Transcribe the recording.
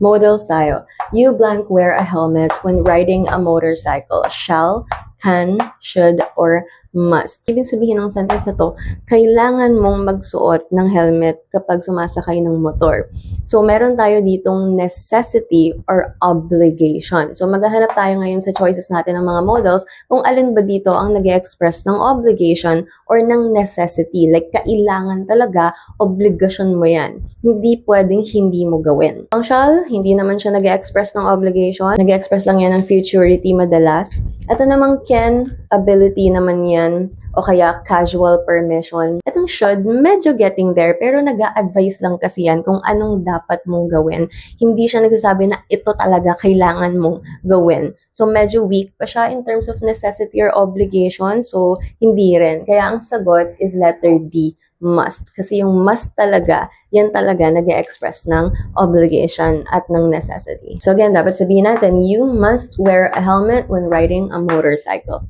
Modals tayo. You blank wear a helmet when riding a motorcycle. Shall, can, should, or must. Ibig sabihin ng sentence na to, kailangan mong magsuot ng helmet kapag sumasakay ng motor. So, meron tayo ditong necessity or obligation. So, maghahanap tayo ngayon sa choices natin ng mga modals kung alin ba dito ang nag-express ng obligation or ng necessity. Like, kailangan talaga, obligasyon mo yan. Hindi pwedeng hindi mo gawin. Ang shall, hindi naman siya nag-express ng obligation. Nag-express lang yan ng futurity madalas. Ito namang can, ability naman yan, o kaya casual permission. Itong should, medyo getting there, pero nag-a-advise lang kasi yan kung anong dapat mong gawin. Hindi siya nagsasabi na ito talaga kailangan mong gawin. So, medyo weak pa siya in terms of necessity or obligation. So, hindi rin. Kaya ang sagot is letter D, must. Kasi yung must talaga, yan talaga nag-express ng obligation at ng necessity. So again, dapat sabihin natin, you must wear a helmet when riding a motorcycle.